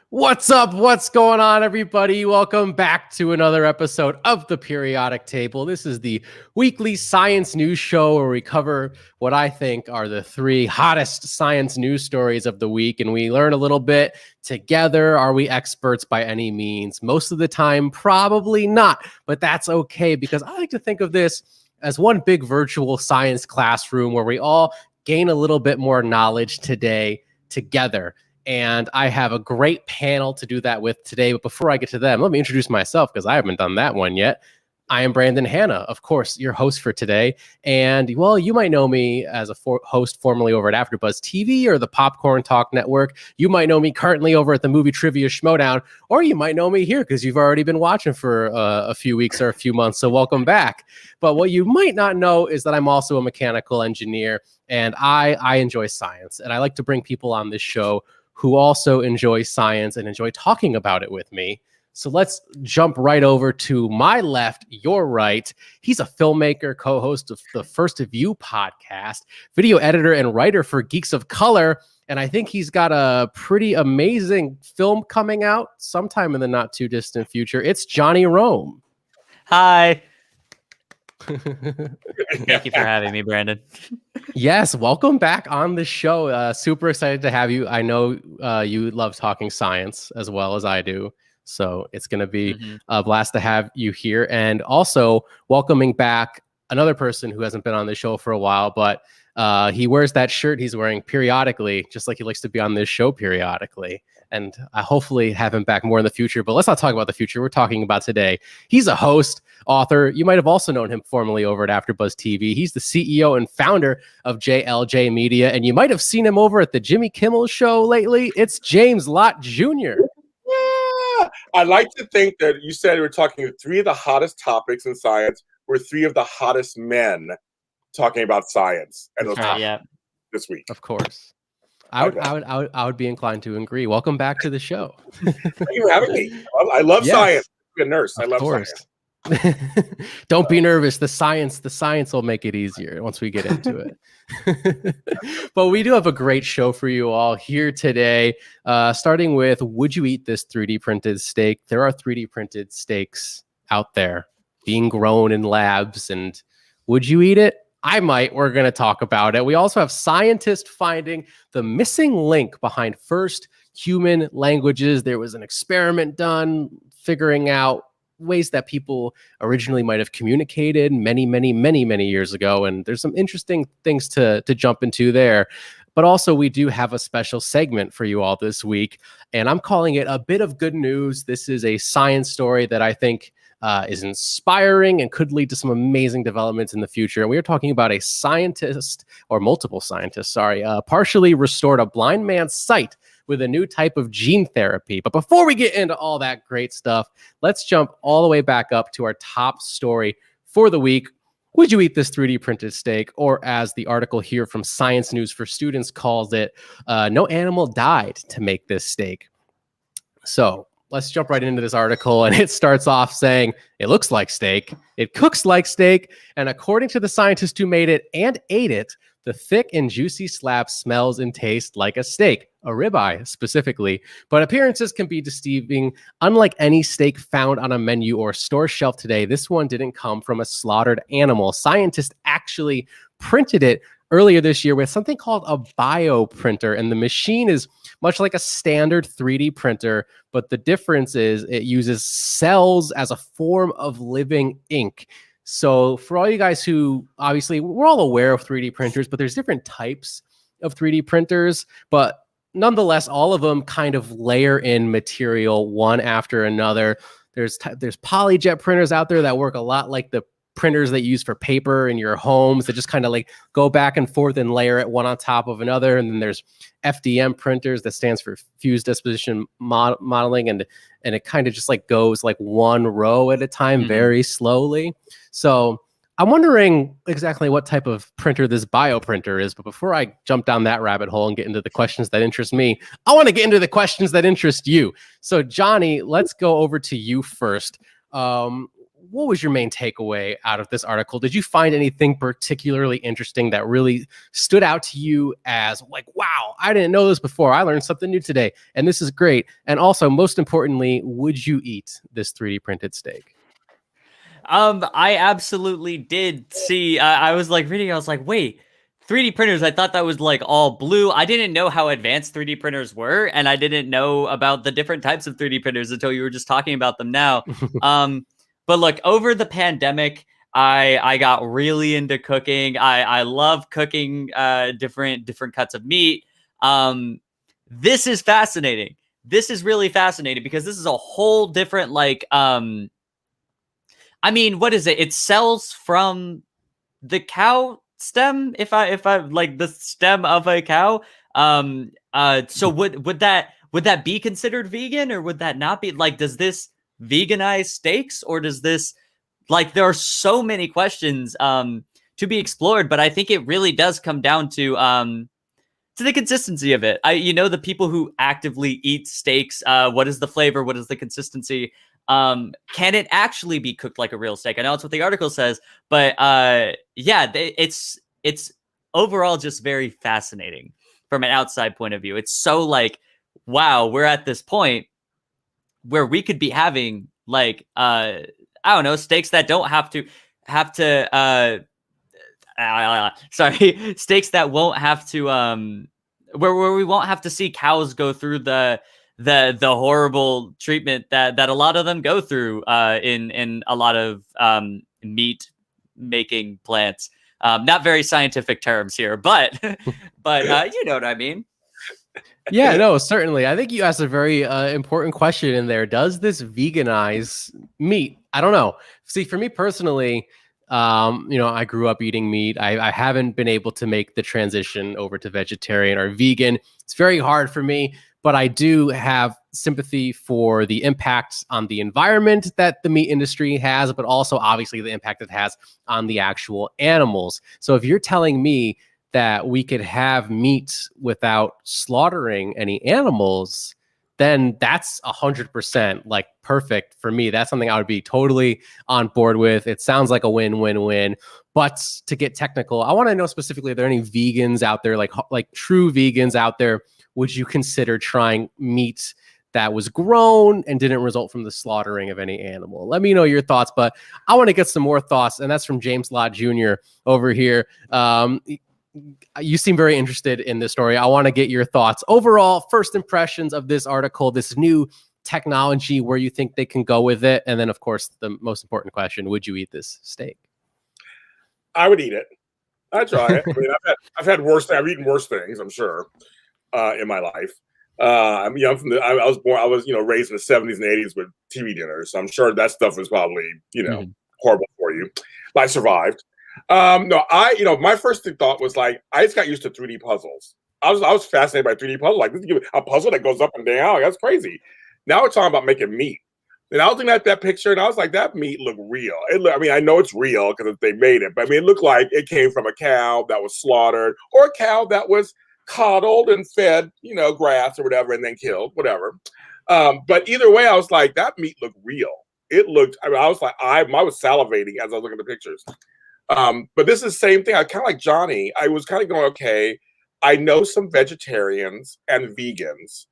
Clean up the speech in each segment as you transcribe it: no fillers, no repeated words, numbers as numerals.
What's up? What's going on, everybody? Welcome back to another episode of The Periodic Table. This is the weekly science news show where we cover what I think are the three hottest science news stories of the week, and we learn a little bit together. Are we experts by any means? Most of the time, probably not, but that's okay because I like to think of this as one big virtual science classroom where we all gain a little bit more knowledge today together. And I have a great panel to do that with today. But before I get to them, let me introduce myself because I haven't done that one yet. I am Brandon Hanna, of course, your host for today. And, well, you might know me as a host formerly over at AfterBuzz TV or the Popcorn Talk Network. You might know me currently over at the Movie Trivia Schmoedown, or you might know me here because you've already been watching for a few weeks or a few months. So welcome back. But what you might not know is that I'm also a mechanical engineer, and I enjoy science. And I like to bring people on this show who also enjoy science and enjoy talking about it with me. So let's jump right over to my left, your right. He's a filmmaker, co-host of the First View podcast, video editor and writer for Geeks of Color. And I think he's got a pretty amazing film coming out sometime in the not too distant future. It's Johnny Rome. Hi. Thank you for having me, Brandon. Yes, welcome back on the show. Super excited to have you. I know you love talking science as well as I do. So it's going to be a blast to have you here. And also welcoming back another person who hasn't been on the show for a while, but he wears that shirt he's wearing periodically, just like he likes to be on this show periodically. And I hopefully have him back more in the future, but let's not talk about the future. We're talking about today. He's a host, author. You might have also known him formerly over at AfterBuzz TV. He's the CEO and founder of JLJ Media, and you might have seen him over at the Jimmy Kimmel Show lately. It's James Lott Jr. Yeah. I like to think that you said we're talking three of the hottest topics in science. We're three of the hottest men talking about science and this week. Of course. I would be inclined to agree. Welcome back to the show. Thank you for having me. I love science. I'm a nurse. I love science. Don't be nervous. The science will make it easier once we get into it. But we do have a great show for you all here today. Starting with, would you eat this 3D printed steak? There are 3D printed steaks out there being grown in labs, and would you eat it? I might. We're going to talk about it. We also have scientists finding the missing link behind first human languages. There was an experiment done figuring out ways that people originally might have communicated many years ago. And there's some interesting things to jump into there. But also, we do have a special segment for you all this week, and I'm calling it A Bit of Good News. This is a science story that I think is inspiring and could lead to some amazing developments in the future. And we are talking about a scientist, or multiple scientists, partially restored a blind man's sight with a new type of gene therapy. But before we get into all that great stuff, let's jump all the way back up to our top story for the week. Would you eat this 3D printed steak? Or as the article here from Science News for Students calls it, no animal died to make this steak. So let's jump right into this article. And it starts off saying, it looks like steak, it cooks like steak, and according to the scientist who made it and ate it, the thick and juicy slab smells and tastes like a steak, a ribeye specifically, but appearances can be deceiving. Unlike any steak found on a menu or store shelf today, this one didn't come from a slaughtered animal. Scientists actually printed it earlier this year with something called a bioprinter, and the machine is much like a standard 3D printer, but the difference is it uses cells as a form of living ink. So for all you guys who, obviously, we're all aware of 3D printers, but there's different types of 3D printers, but nonetheless, all of them kind of layer in material one after another. There's polyjet printers out there that work a lot like the printers that you use for paper in your homes that just kind of like go back and forth and layer it one on top of another. And then there's FDM printers, that stands for fused disposition modeling, and it kind of just like goes like one row at a time, very slowly. So I'm wondering exactly what type of printer this bioprinter is. But before I jump down that rabbit hole and get into the questions that interest me, I want to get into the questions that interest you. So Johnny, let's go over to you first. what was your main takeaway out of this article? Did you find anything particularly interesting that really stood out to you as like, wow, I didn't know this before. I learned something new today, and this is great. And also, most importantly, would you eat this 3D printed steak? I absolutely did see. I was like reading. I was like, wait, 3D printers. I thought that was like all blue. I didn't know how advanced 3D printers were, and I didn't know about the different types of 3D printers until you were just talking about them now. But look, over the pandemic, I got really into cooking. I love cooking different cuts of meat. This is fascinating. This is really fascinating because this is a whole different like I mean, what is it? It sells from the cow stem. If I like the stem of a cow. So would that be considered vegan, or would that not be? Like, does this veganize steaks, or does this, like, there are so many questions to be explored, but I think it really does come down to the consistency of it. The people who actively eat steaks, what is the flavor? What is the consistency? Can it actually be cooked like a real steak? I know that's what the article says, but yeah, it's overall just very fascinating from an outside point of view. It's so like, wow, we're at this point where we could be having like I don't know, steaks that don't have to sorry, steaks that won't have to where we won't have to see cows go through the horrible treatment that a lot of them go through in a lot of meat making plants. Not very scientific terms here, but you know what I mean. Yeah, no, certainly. I think you asked a very important question in there. Does this veganize meat? I don't know. See, for me personally, I grew up eating meat. I haven't been able to make the transition over to vegetarian or vegan. It's very hard for me, but I do have sympathy for the impact on the environment that the meat industry has, but also obviously the impact it has on the actual animals. So if you're telling me that we could have meat without slaughtering any animals, then that's 100% like perfect for me. That's something I would be totally on board with. It sounds like a win-win-win. But to get technical, I want to know specifically, are there any vegans out there, like true vegans out there? Would you consider trying meat that was grown and didn't result from the slaughtering of any animal? Let me know your thoughts, but I want to get some more thoughts, and that's from James Lott Jr. over here. You seem very interested in this story. I want to get your thoughts. Overall, first impressions of this article, this new technology, where you think they can go with it. And then, of course, the most important question, would you eat this steak? I would eat it. I'd try it. I mean, I've eaten worse things, I'm sure, in my life. I was raised in the 70s and 80s with TV dinners. So I'm sure that stuff was probably, horrible for you. But I survived. My first thought was like, I just got used to 3D puzzles. I was fascinated by 3D puzzles. Like, a puzzle that goes up and down. That's crazy. Now we're talking about making meat. And I was looking at that picture, and I was like, that meat looked real. I know it's real because they made it, but I mean, it looked like it came from a cow that was slaughtered, or a cow that was coddled and fed, grass or whatever, and then killed, whatever. But either way, I was like, that meat looked real. It looked. I was like, I was salivating as I was looking at the pictures. But this is the same thing. I kind of like Johnny. I was kind of going, okay, I know some vegetarians and vegans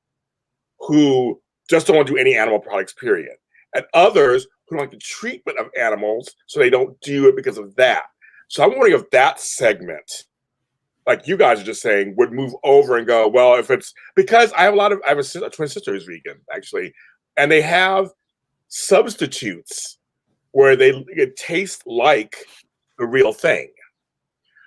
who just don't want to do any animal products, period. And others who like the treatment of animals, so they don't do it because of that. So I'm wondering if that segment, like you guys are just saying, would move over and go, well, if it's because I have a twin sister who's vegan, actually, and they have substitutes where it tastes like the real thing.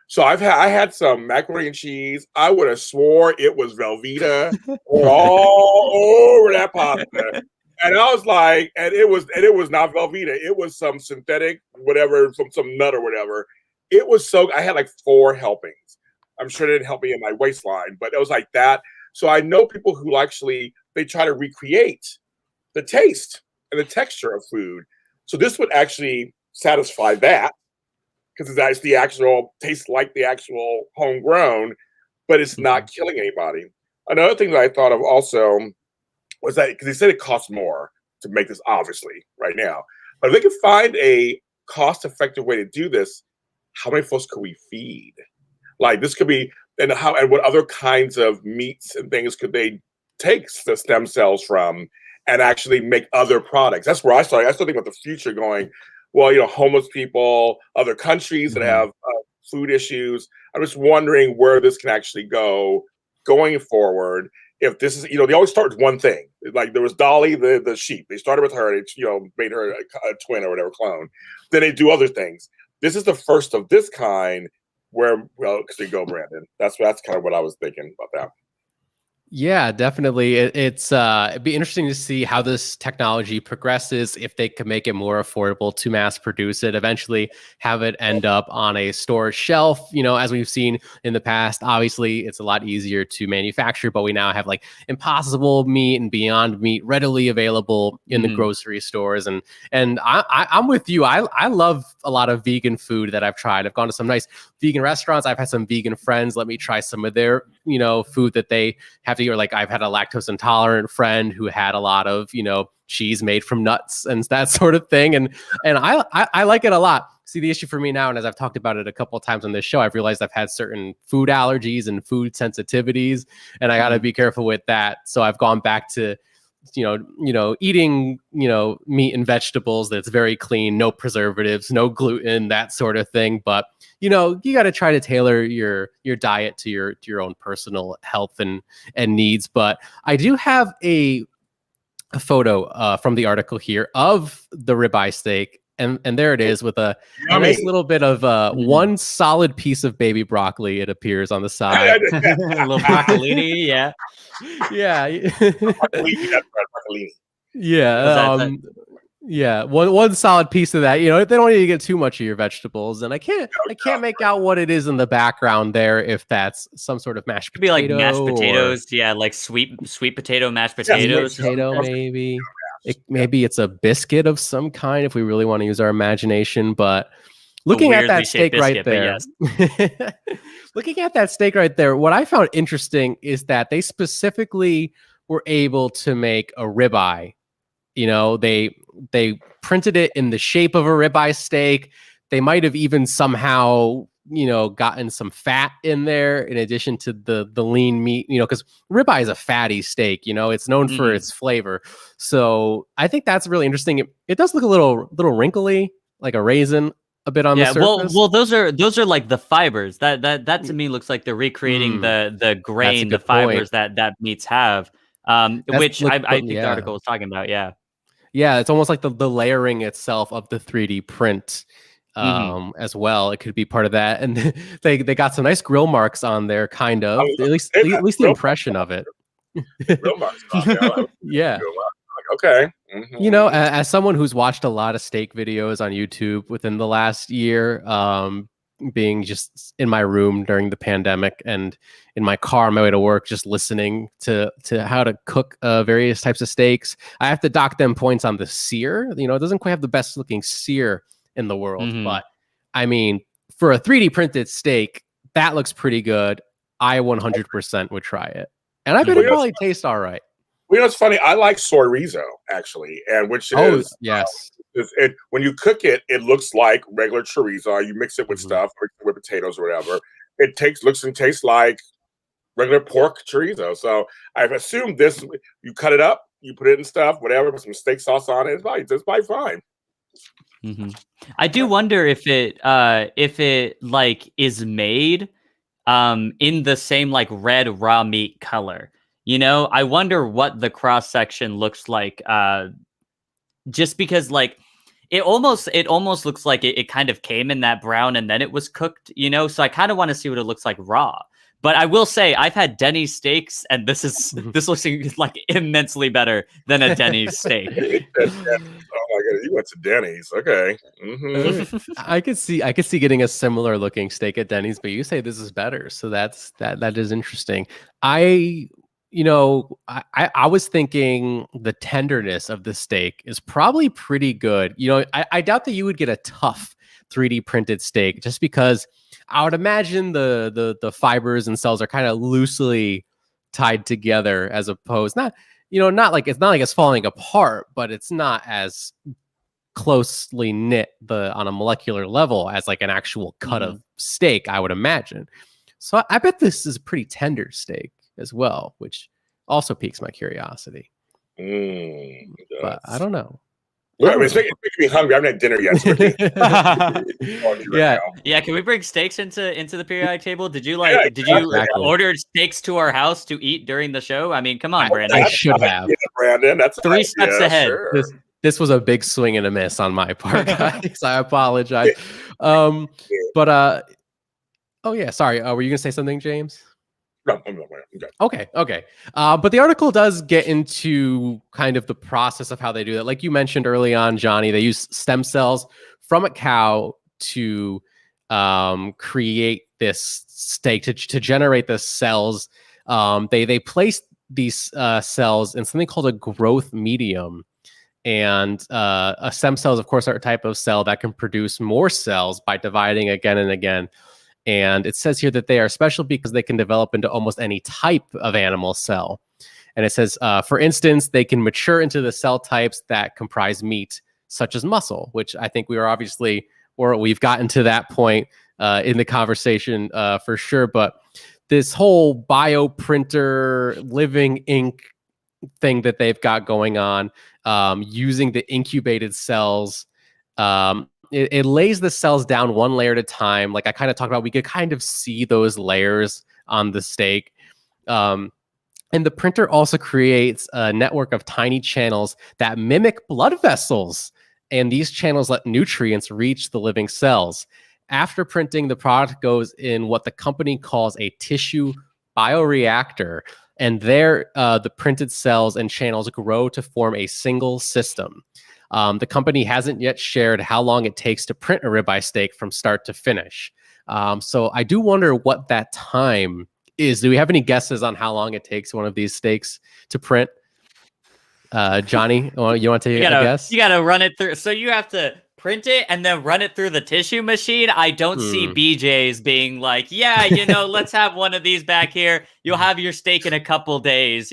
So I had some macaroni and cheese. I would have swore it was Velveeta all over that pasta. And I was like, and it was not Velveeta. It was some synthetic, whatever, from some nut or whatever. It was so, I had like 4 helpings. I'm sure it didn't help me in my waistline, but it was like that. So I know people who actually, they try to recreate the taste and the texture of food. So this would actually satisfy that, because it's the actual tastes like the actual homegrown, but it's not killing anybody. Another thing that I thought of also was that, because they said it costs more to make this, obviously, right now. But if they could find a cost-effective way to do this, how many folks could we feed? Like this could be, and what other kinds of meats and things could they take the stem cells from and actually make other products? That's where I started. I started thinking about the future, going, well, homeless people, other countries that have food issues. I'm just wondering where this can actually go going forward. If this is, they always start with one thing. Like there was Dolly, the sheep. They started with her. They, made her a twin or whatever, clone. Then they do other things. This is the first of this kind where, well, because you go, Brandon. That's kind of what I was thinking about that. Yeah, definitely. It'd be interesting to see how this technology progresses, if they could make it more affordable to mass produce it, eventually have it end up on a store shelf. As we've seen in the past, obviously it's a lot easier to manufacture, but we now have like Impossible Meat and Beyond Meat readily available in the grocery stores. And I'm with you. I love a lot of vegan food that I've tried. I've gone to some nice vegan restaurants. I've had some vegan friends let me try some of their, food that they have to eat. Or like I've had a lactose intolerant friend who had a lot of, cheese made from nuts and that sort of thing. And I like it a lot. See, the issue for me now, and as I've talked about it a couple of times on this show, I've realized I've had certain food allergies and food sensitivities, and I got to be careful with that. So I've gone back to eating, meat and vegetables that's very clean, no preservatives, no gluten, that sort of thing. But, you got to try to tailor your diet to your own personal health and needs. But I do have a photo from the article here of the ribeye steak. And there it is with a nice little bit of one solid piece of baby broccoli. It appears on the side. A little broccolini, yeah. Yeah. Broccolini. Yeah. Yeah. One solid piece of that. They don't need to get too much of your vegetables. And I can't make out what it is in the background there, if that's some sort of mashed potato. Could be like mashed potatoes, like sweet potato mashed potatoes. Sweet potato, maybe. Maybe it's a biscuit of some kind if we really want to use our imagination. But looking at that steak right there, looking at that steak right there, what I found interesting is that they specifically were able to make a ribeye. They printed it in the shape of a ribeye steak. They might have even somehow gotten some fat in there in addition to the lean meat, because ribeye is a fatty steak, it's known for its flavor. So I think that's really interesting. It does look a little wrinkly, like a raisin a bit on the surface. Well, those are like the fibers that to me looks like they're recreating the grain, the fibers that meats have, which I think the article was talking about. Yeah, it's almost like the layering itself of the 3D print. As well, it could be part of that, and they got some nice grill marks on there, kind of. At least the impression of it. Grill marks. Yeah. Okay. As someone who's watched a lot of steak videos on YouTube within the last year, being just in my room during the pandemic and in my car on my way to work, just listening to how to cook various types of steaks, I have to dock them points on the sear. It doesn't quite have the best looking sear in the world, but I mean, for a 3D printed steak, that looks pretty good. I 100% would try it, and I bet it probably tastes all right. Well, it's funny. I like chorizo actually, and which is yes. When you cook it, it looks like regular chorizo. You mix it with stuff, or with potatoes or whatever. It looks and tastes like regular pork chorizo. So I've assumed this. You cut it up, you put it in stuff, whatever, put some steak sauce on it. It's probably fine. I do wonder if it like is made in the same like red raw meat color. I wonder what the cross section looks like. Just because like it almost looks like it kind of came in that brown and then it was cooked. So I kind of want to see what it looks like raw. But I will say I've had Denny's steaks, and this looks like immensely better than a Denny's steak. Oh my god, you went to Denny's, okay? I could see getting a similar looking steak at Denny's, but you say this is better, so that is interesting. I was thinking the tenderness of the steak is probably pretty good. I doubt that you would get a tough 3D printed steak, just because I would imagine the fibers and cells are kind of loosely tied together, as opposed not like it's falling apart, but it's not as closely knit on a molecular level as like an actual cut of steak, I would imagine. So I bet this is a pretty tender steak as well, which also piques my curiosity. But I don't know. Well, I mean, it's making me hungry. I haven't had dinner yet. So yeah. Can we bring steaks into the periodic table? Did you order steaks to our house to eat during the show? I mean, come on, Brandon. I should have. Brandon, that's 3 steps ahead. Sure. This was a big swing and a miss on my part, guys. I apologize. But oh yeah, sorry. Were you gonna say something, James? No, okay. But the article does get into kind of the process of how they do that. Like you mentioned early on, Johnny, they use stem cells from a cow to create this steak, to generate the cells. They place these cells in something called a growth medium. And a stem cells, of course, are a type of cell that can produce more cells by dividing again and again. And it says here that they are special because they can develop into almost any type of animal cell. And it says, for instance, they can mature into the cell types that comprise meat, such as muscle, which I think we've gotten to that point in the conversation for sure. But this whole bioprinter, living ink thing that they've got going on, using the incubated cells, it lays the cells down one layer at a time. Like I kind of talked about, we could kind of see those layers on the steak. And the printer also creates a network of tiny channels that mimic blood vessels. And these channels let nutrients reach the living cells. After printing, the product goes in what the company calls a tissue bioreactor. And there, the printed cells and channels grow to form a single system. The company hasn't yet shared how long it takes to print a ribeye steak from start to finish. So I do wonder what that time is. Do we have any guesses on how long it takes one of these steaks to print? Johnny, you want to take a guess? You got to run it through. So you have to print it and then run it through the tissue machine. I don't see BJ's being like, yeah, let's have one of these back here. You'll have your steak in a couple days.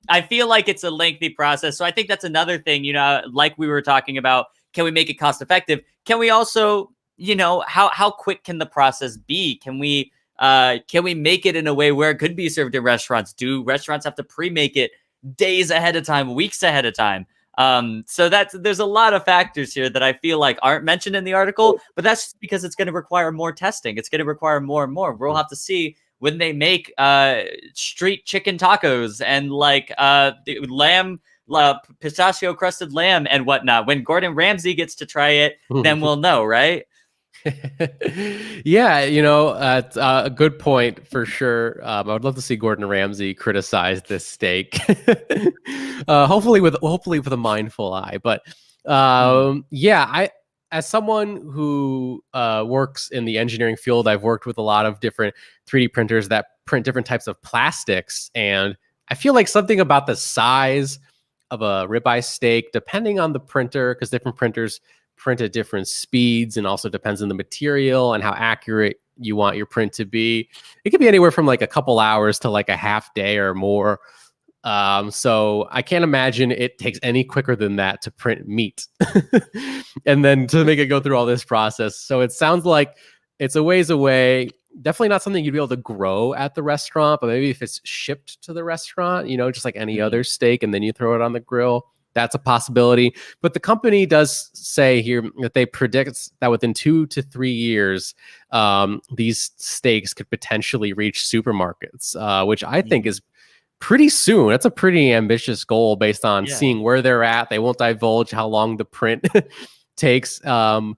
I feel like it's a lengthy process. So I think that's another thing, like we were talking about, can we make it cost effective? Can we also, how quick can the process be? Can we make it in a way where it could be served in restaurants? Do restaurants have to pre-make it days ahead of time, weeks ahead of time? So there's a lot of factors here that I feel like aren't mentioned in the article, but that's just because it's going to require more testing. It's going to require more and more. We'll have to see when they make street chicken tacos and like lamb, pistachio crusted lamb and whatnot. When Gordon Ramsay gets to try it, then we'll know, right? Yeah, it's a good point for sure. I would love to see Gordon Ramsay criticize this steak, hopefully with a mindful eye. But as someone who works in the engineering field, I've worked with a lot of different 3D printers that print different types of plastics, and I feel like something about the size of a ribeye steak, depending on the printer, because different printers print at different speeds, and also depends on the material and how accurate you want your print to be. It could be anywhere from like a couple hours to like a half day or more. So I can't imagine it takes any quicker than that to print meat and then to make it go through all this process. So it sounds like it's a ways away. Definitely not something you'd be able to grow at the restaurant, but maybe if it's shipped to the restaurant, just like any other steak, and then you throw it on the grill, that's a possibility. But the company does say here that they predict that within 2 to 3 years, these steaks could potentially reach supermarkets, which I think is pretty soon. That's a pretty ambitious goal based on seeing where they're at. They won't divulge how long the print takes. And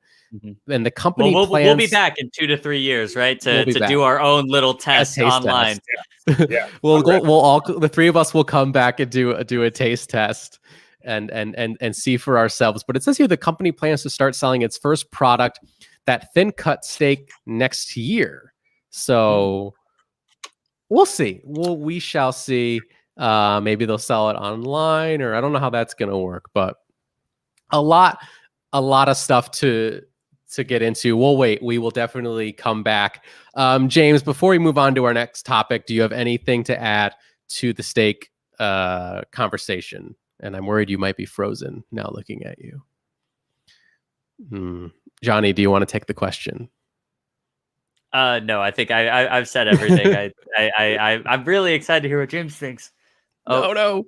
the company plans, we'll be back in 2 to 3 years, right? To do our own little test online. Test. Yeah. We'll all the three of us will come back and do a taste test and see for ourselves. But it says here the company plans to start selling its first product, that thin cut steak, next year. So we'll see. We shall see. Maybe they'll sell it online, or I don't know how that's going to work. But a lot of stuff to get into. We'll wait. We will definitely come back. James, before we move on to our next topic, do you have anything to add to the steak conversation? And I'm worried you might be frozen now looking at you. Johnny, do you want to take the question? No, I think I've said everything. I'm really excited to hear what James thinks. No.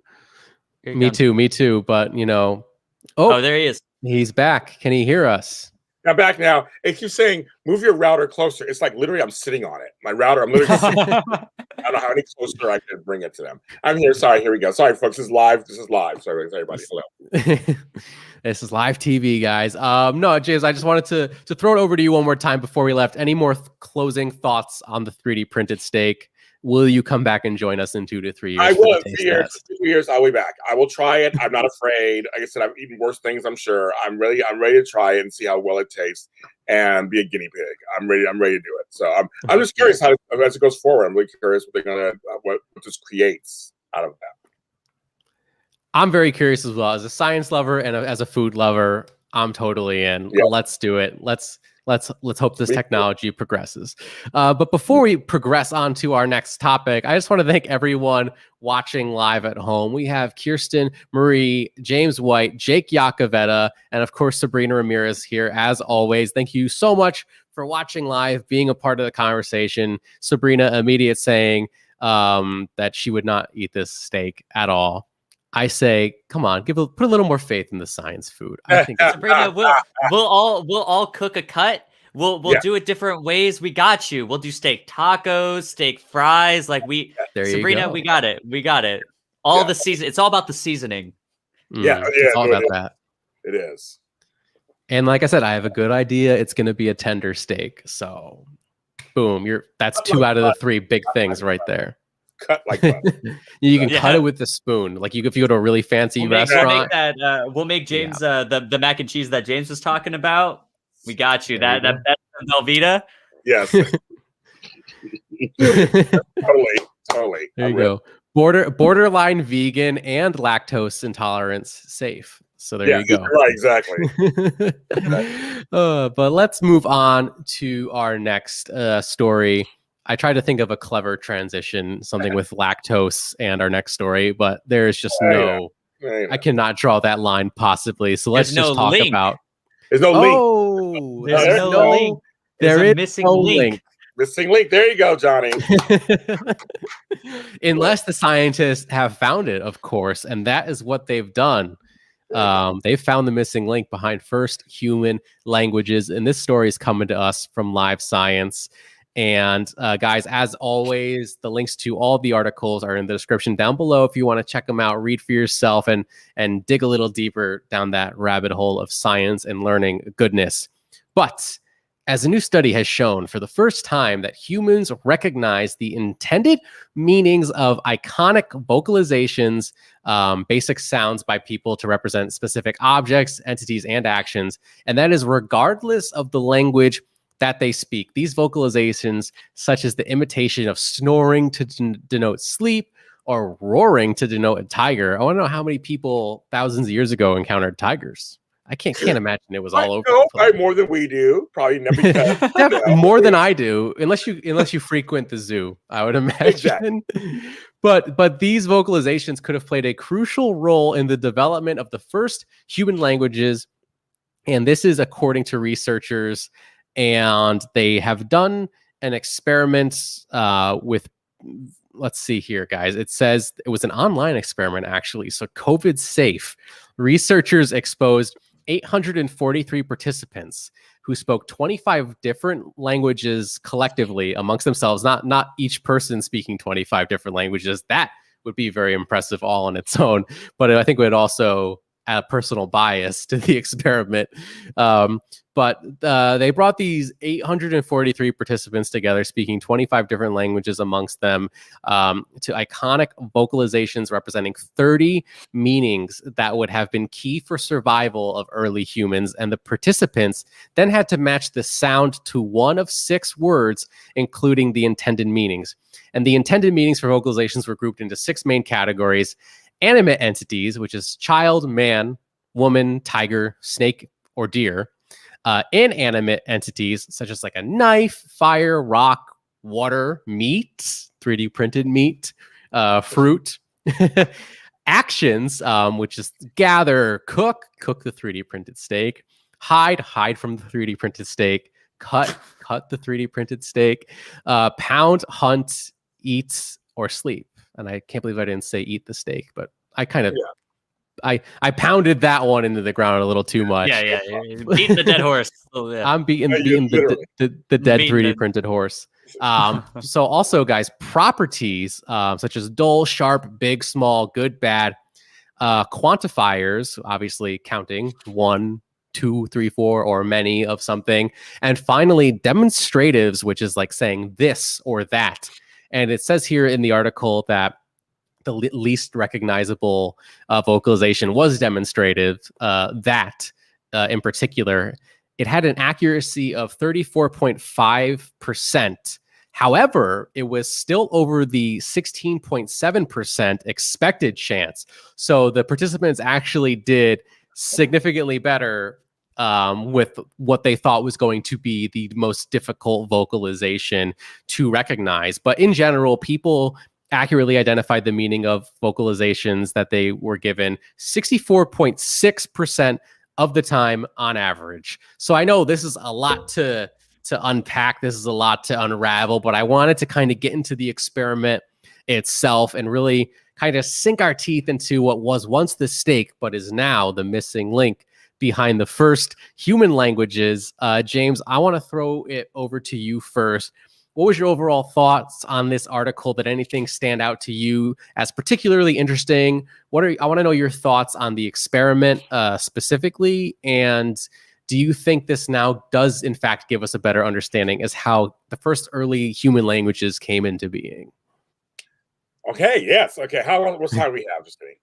Me too. But there he is. He's back. Can he hear us? I'm back now. It keeps saying, move your router closer. It's like literally I'm sitting on it. My router, I'm literally sitting I don't know how any closer I can bring it to them. I'm here. Sorry, here we go. Sorry, folks. This is live. Sorry, everybody. Hello. This is live TV, guys. No, James, I just wanted to throw it over to you one more time before we left. Any more closing thoughts on the 3D printed steak? Will you come back and join us in 2 to 3 years? I will. 2 years. 2 years, I'll be back. I will try it. I'm not afraid. Like I said, I've eaten worse things, I'm sure. I'm ready to try it and see how well it tastes and be a guinea pig. I'm ready to do it. So I'm just curious how as it goes forward. I'm really curious what this creates out of that. I'm very curious as well. As a science lover and as a food lover, I'm totally in. Yep. Let's do it. Let's hope this technology progresses. But before we progress on to our next topic, I just want to thank everyone watching live at home. We have Kirsten, Marie, James White, Jake Iacovetta, and of course, Sabrina Ramirez here as always. Thank you so much for watching live, being a part of the conversation. Sabrina immediate saying that she would not eat this steak at all. I say, come on, put a little more faith in the science food. I think Sabrina, we'll all cook a cut. We'll do it different ways. We got you. We'll do steak tacos, steak fries. Like Sabrina, we got it. All the season. It's all about the seasoning. It's all about that. It is. And like I said, I have a good idea. It's going to be a tender steak. So, boom, that's 2 out of the 3 big things right there. Cut like that. You can cut it with the spoon. Like if you go to a really fancy restaurant. We'll make James the mac and cheese that James was talking about. We got you. That's Velveeta. Yes. Totally. There you go. Borderline vegan and lactose intolerance safe. So there you go. Right, exactly. But let's move on to our next story. I tried to think of a clever transition, something with lactose and our next story, but there's just I cannot draw that line possibly. So let's just talk about. There's no link. There's no link. There is missing link. Missing link. There you go, Johnny. Unless the scientists have found it, of course, and that is what they've done. They've found the missing link behind first human languages, and this story is coming to us from Live Science. And guys, as always, the links to all the articles are in the description down below if you want to check them out, read for yourself, and dig a little deeper down that rabbit hole of science and learning goodness. But as a new study has shown, for the first time, that humans recognize the intended meanings of iconic vocalizations, basic sounds by people to represent specific objects, entities, and actions, and that is regardless of the language that they speak. These vocalizations, such as the imitation of snoring to denote sleep or roaring to denote a tiger. I want to know how many people thousands of years ago encountered tigers. I can't imagine it was all over. Probably more than we do. Probably never. More than I do, unless you frequent the zoo, I would imagine. Exactly. But these vocalizations could have played a crucial role in the development of the first human languages, and this is according to researchers. And they have done an experiment with, let's see here, guys. It says it was an online experiment, actually. So COVID safe. Researchers exposed 843 participants who spoke 25 different languages collectively amongst themselves, not each person speaking 25 different languages. That would be very impressive all on its own. But I think it would also add a personal bias to the experiment. But they brought these 843 participants together, speaking 25 different languages amongst them, to iconic vocalizations representing 30 meanings that would have been key for survival of early humans. And the participants then had to match the sound to one of 6 words, including the intended meanings. And the intended meanings for vocalizations were grouped into 6 main categories: animate entities, which is child, man, woman, tiger, snake, or deer. Inanimate entities, such as like a knife, fire, rock, water, meat, 3D printed meat, fruit. Actions, which is gather, cook the 3D printed steak. hide from the 3D printed steak, cut the 3D printed steak, pound, hunt, eat, or sleep. And I can't believe I didn't say eat the steak, but I kind of I pounded that one into the ground a little too much. Yeah. Beating the dead horse. Oh, yeah. I'm beating the dead 3D printed horse. So also, guys, properties such as dull, sharp, big, small, good, bad, quantifiers, obviously counting 1, 2, 3, 4, or many of something, and finally demonstratives, which is like saying this or that. And it says here in the article that the least recognizable vocalization was demonstrative. That in particular, it had an accuracy of 34.5%. However, it was still over the 16.7% expected chance. So the participants actually did significantly better with what they thought was going to be the most difficult vocalization to recognize. But in general, people accurately identified the meaning of vocalizations that they were given 64.6% of the time on average. So I know this is a lot to unpack. This is a lot to unravel, but I wanted to kind of get into the experiment itself and really kind of sink our teeth into what was once the steak, but is now the missing link behind the first human languages. James, I want to throw it over to you first. What was your overall thoughts on this article? Did anything stand out to you as particularly interesting? I want to know your thoughts on the experiment specifically, and do you think this now does in fact give us a better understanding as how the first early human languages came into being? Okay, yes. Okay, what time do we have? Just kidding.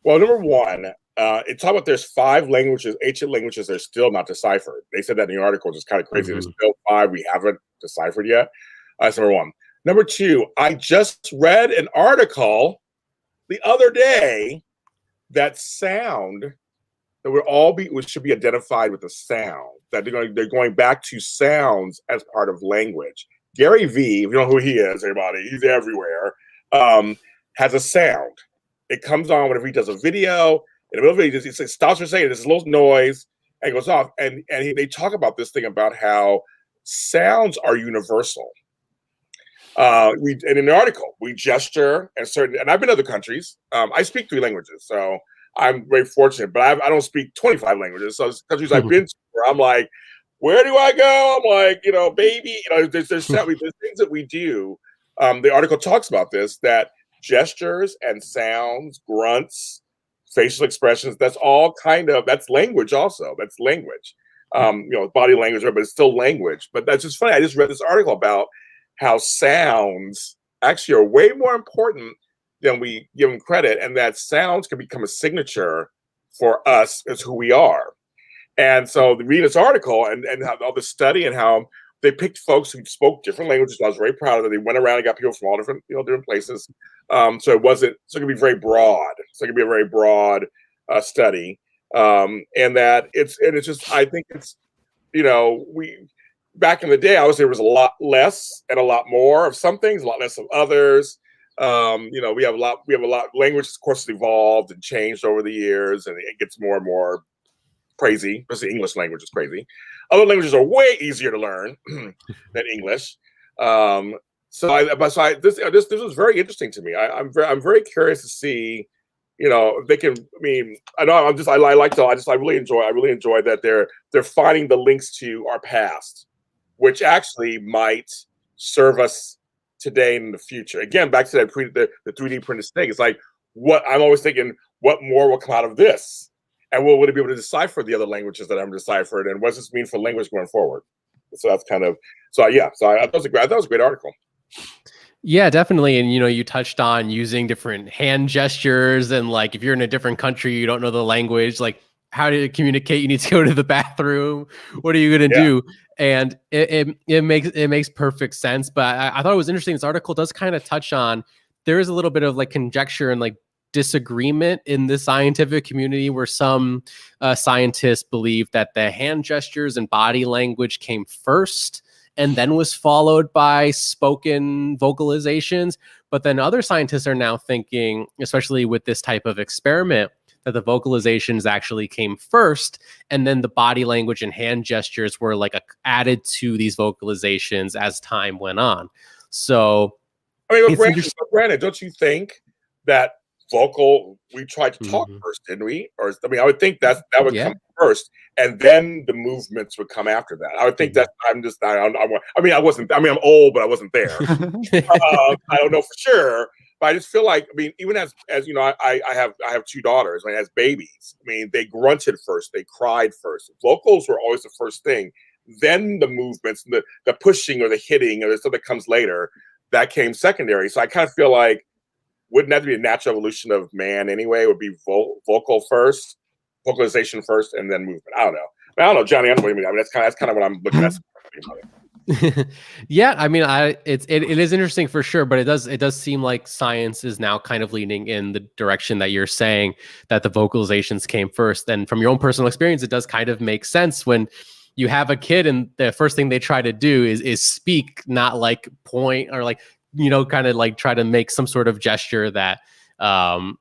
Well, number one, it's talking about there's 5 languages, ancient languages that are still not deciphered. They said that in the article, which is kind of crazy. There's still 5 we haven't deciphered yet. That's number one. Number two, I just read an article the other day that sound that should be identified with a sound, that they're going back to sounds as part of language. Gary Vee, if you know who he is, everybody, he's everywhere, has a sound. It comes on whenever he does a video. In the middle of it, he stops for a second, there's a little noise, and it goes off. And they talk about this thing about how sounds are universal. And in the article, we gesture and I've been to other countries. I speak 3 languages, so I'm very fortunate, but I don't speak 25 languages. So there's countries I've been to where I'm like, where do I go? I'm like, baby, there's things that we do. The article talks about this, that gestures and sounds, grunts, facial expressions, that's language also. That's language. Body language, but it's still language. But that's just funny. I just read this article about how sounds actually are way more important than we give them credit, and that sounds can become a signature for us as who we are. And so read this article and how all the study and how they picked folks who spoke different languages. I was very proud of it. They went around and got people from all different places. So it could be very broad. So it could be a very broad study. And it's just, I think it's, back in the day, I would say there was a lot less and a lot more of some things, a lot less of others. We have a lot. Language, of course, has evolved and changed over the years, and it gets more and more crazy. Especially English language is crazy. Other languages are way easier to learn than English. This was very interesting to me. I'm very curious to see, if they can. I mean, I really enjoy that they're finding the links to our past, which actually might serve us today and in the future. Again, back to that the 3D printed thing. It's like, what I'm always thinking, what more will come out of this? And will it be able to decipher the other languages that I haven't deciphered? And what does this mean for language going forward? So that's kind of, so I thought it was a great article. Yeah, definitely. And, you touched on using different hand gestures, and like, if you're in a different country, you don't know the language, like, how do you communicate? You need to go to the bathroom. What are you going to do? And it makes perfect sense. But I thought it was interesting. This article does kind of touch on, there is a little bit of like conjecture and like disagreement in the scientific community, where some scientists believe that the hand gestures and body language came first and then was followed by spoken vocalizations. But then other scientists are now thinking, especially with this type of experiment, that the vocalizations actually came first, and then the body language and hand gestures were like added to these vocalizations as time went on. So I mean, but granted, don't you think that we tried to talk first, didn't we? Or I mean, I would think that would come first, and then the movements would come after that. I would think that I'm old, but I wasn't there. I don't know for sure, but I just feel like, I mean, even as you know, I have 2 daughters. I mean, as babies, I mean, they grunted first, they cried first. Vocals were always the first thing. Then the movements, the pushing or the hitting or the stuff that comes later, that came secondary. So I kind of feel like, wouldn't that be a natural evolution of man anyway? It would be vocal first, vocalization first, and then movement. I don't know, Johnny. I don't know what you mean. I mean, that's kind of what I'm looking at. Yeah, I mean, it is interesting for sure, but it does seem like science is now kind of leaning in the direction that you're saying, that the vocalizations came first. And from your own personal experience, it does kind of make sense when you have a kid and the first thing they try to do is speak, not like point or like, you know, kind of like try to make some sort of gesture that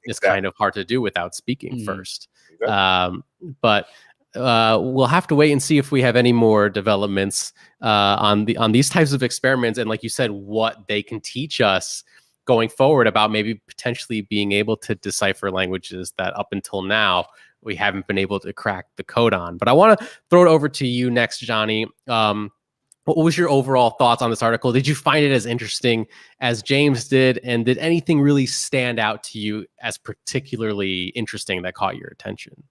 is kind of hard to do without speaking first. But we'll have to wait and see if we have any more developments on these types of experiments, and like you said, what they can teach us going forward about maybe potentially being able to decipher languages that up until now we haven't been able to crack the code on. But I want to throw it over to you next, Johnny. What was your overall thoughts on this article? Did you find it as interesting as James did? And did anything really stand out to you as particularly interesting that caught your attention?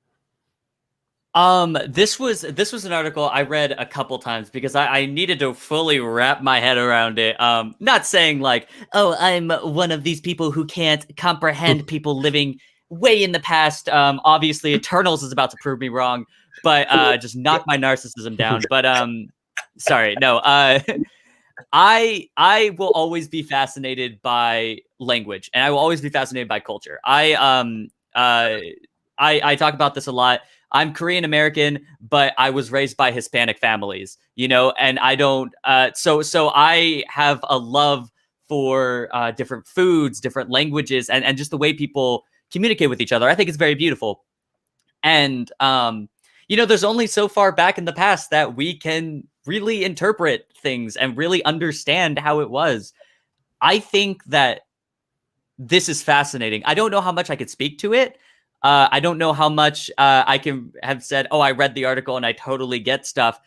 This was an article I read a couple times because I needed to fully wrap my head around it. Not saying like, oh, I'm one of these people who can't comprehend people living way in the past. Obviously Eternals is about to prove me wrong, but just knock my narcissism down. But sorry, no. I will always be fascinated by language, and I will always be fascinated by culture. I talk about this a lot. I'm Korean American, but I was raised by Hispanic families, you know, and I don't. So I have a love for different foods, different languages, and just the way people communicate with each other. I think it's very beautiful. And you know, there's only so far back in the past that we can really interpret things and really understand how it was. I think that this is fascinating. I don't know how much I could speak to it. I don't know how much I can have said, oh, I read the article and I totally get stuff.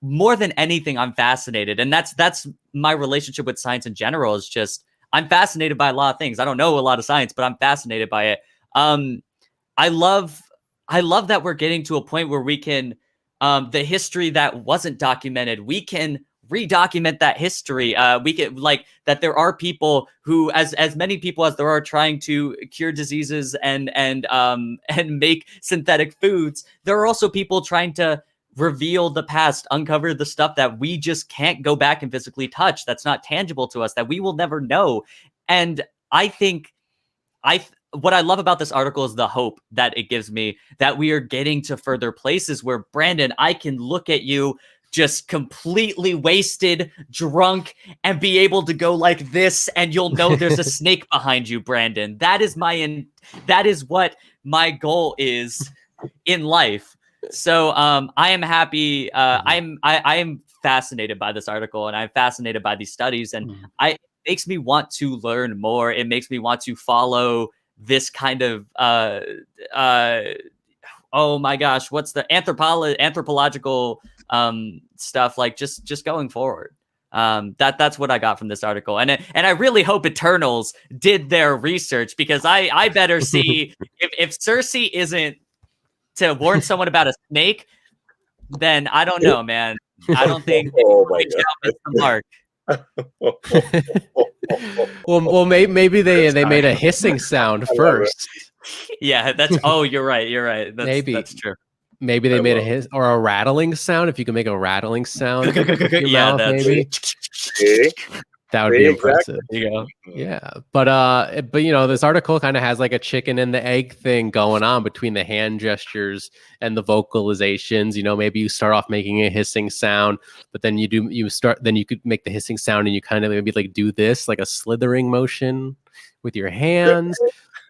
More than anything, I'm fascinated. And that's my relationship with science in general, is just, I'm fascinated by a lot of things. I don't know a lot of science, but I'm fascinated by it. I love that we're getting to a point where we can, the history that wasn't documented, we can redocument that history. We can, like, that there are people who, as many people as there are trying to cure diseases and make synthetic foods, there are also people trying to reveal the past, uncover the stuff that we just can't go back and physically touch, that's not tangible to us, that we will never know. And I think what I love about this article is the hope that it gives me, that we are getting to further places where, Brandon, I can look at you just completely wasted, drunk, and be able to go like this, and you'll know there's a snake behind you, Brandon. That is what my goal is in life. So I am happy. I am fascinated by this article, and I'm fascinated by these studies, and it makes me want to learn more. It makes me want to follow this kind of oh my gosh, what's the anthropological stuff, like just going forward. That's what I got from this article, and I really hope Eternals did their research, because I better see if Cersei isn't to warn someone about a snake, then I don't know, man. I don't think the mark. well, maybe they made a hissing sound first. Yeah, you're right. That's true. Maybe they made a hiss or a rattling sound. If you can make a rattling sound, yeah, maybe that would be impressive. You go, yeah. But you know, this article kind of has like a chicken and the egg thing going on between the hand gestures and the vocalizations. You know, maybe you start off making a hissing sound, but then you could make the hissing sound and you kind of maybe like do this, like a slithering motion with your hands.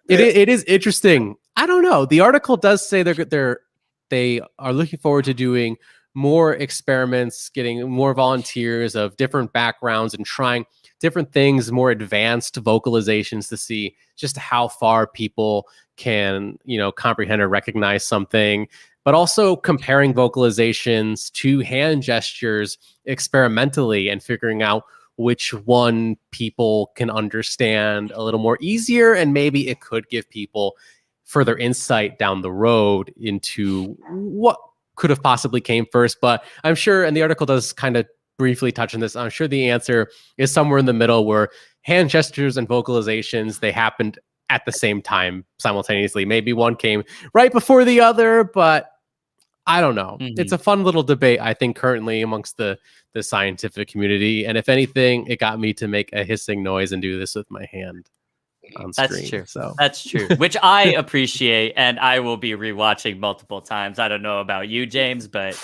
It is interesting. I don't know. The article does say they are looking forward to doing more experiments, getting more volunteers of different backgrounds and trying different things, more advanced vocalizations to see just how far people can, comprehend or recognize something, but also comparing vocalizations to hand gestures experimentally and figuring out which one people can understand a little more easier. And maybe it could give people further insight down the road into what could have possibly came first. But I'm sure, and the article does kind of briefly touch on this, I'm sure the answer is somewhere in the middle where hand gestures and vocalizations, they happened at the same time simultaneously. Maybe one came right before the other, but I don't know. Mm-hmm. It's a fun little debate, I think, currently amongst the scientific community. And if anything, it got me to make a hissing noise and do this with my hand on screen. That's true. So that's true, which I appreciate, and I will be rewatching multiple times. I don't know about you, James, but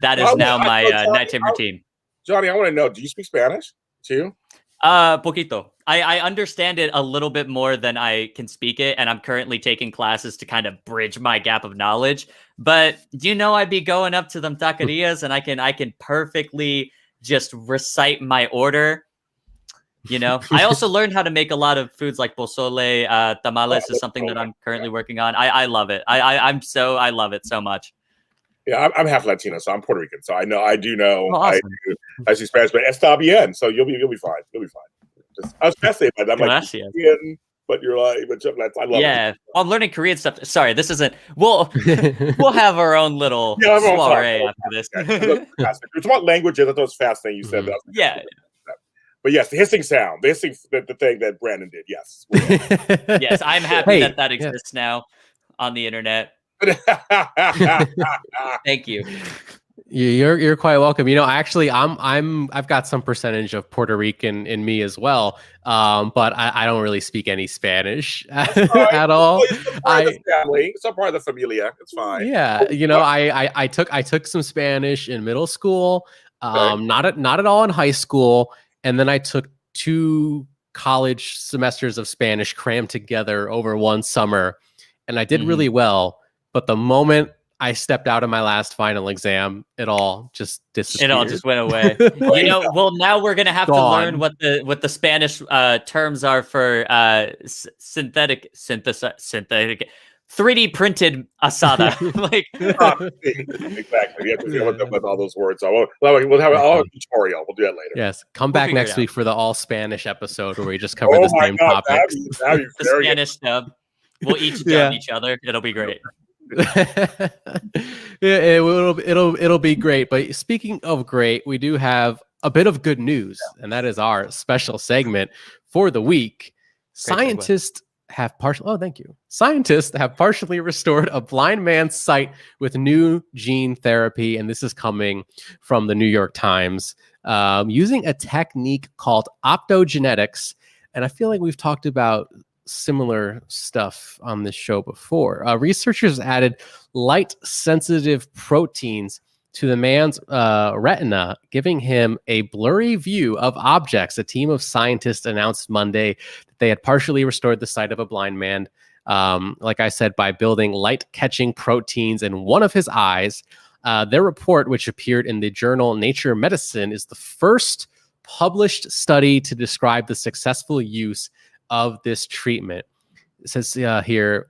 that is now my nighttime routine. Johnny, I want to know, do you speak Spanish too? Poquito. I understand it a little bit more than I can speak it, and I'm currently taking classes to kind of bridge my gap of knowledge. But I'd be going up to them taquerias, and I can perfectly just recite my order. I also learned how to make a lot of foods like pozole, tamales is something that I'm currently working on. I love it. I love it so much. Yeah, I'm half Latino, so I'm Puerto Rican. So I do know. Oh, awesome. I speak Spanish, but está bien. So you'll be fine. You'll be fine. I was fascinated by that. I'm like, Korean, but you're like, I love it. Yeah, I'm learning Korean stuff. Sorry, this isn't. We'll have our own little soiree after this. It's about languages. I thought it was fascinating. You said that. Yeah. But yes, the hissing sound, the thing that Brandon did. Yes. Yes, I'm happy that exists now on the internet. Thank you. You're quite welcome. Actually, I've got some percentage of Puerto Rican in me as well. But I don't really speak any Spanish at all. It's a part of the familia. It's fine. Yeah, I took some Spanish in middle school. Not at all in high school. And then I took 2 college semesters of Spanish crammed together over one summer, and I did really well. But the moment I stepped out of my last final exam, it all just disappeared. It all just went away. Well, now we're gonna have to learn what the Spanish terms are for synthetic 3D printed asada. Exactly. We have to deal with all those words. So we'll have a tutorial. We'll do that later. Yes. Come back next week for the all Spanish episode where we just cover the same topics. The Spanish dub. We'll each dub each other. It'll be great. It'll be great. But speaking of great, we do have a bit of good news, and that is our special segment for the week. Scientists have partially restored a blind man's sight with new gene therapy, and this is coming from the New York Times, using a technique called optogenetics. And I feel like we've talked about similar stuff on this show before. Researchers added light-sensitive proteins to the man's retina, giving him a blurry view of objects. A team of scientists announced Monday that they had partially restored the sight of a blind man, like I said, by building light-catching proteins in one of his eyes. Their report, which appeared in the journal Nature Medicine, is the first published study to describe the successful use of this treatment. It says here,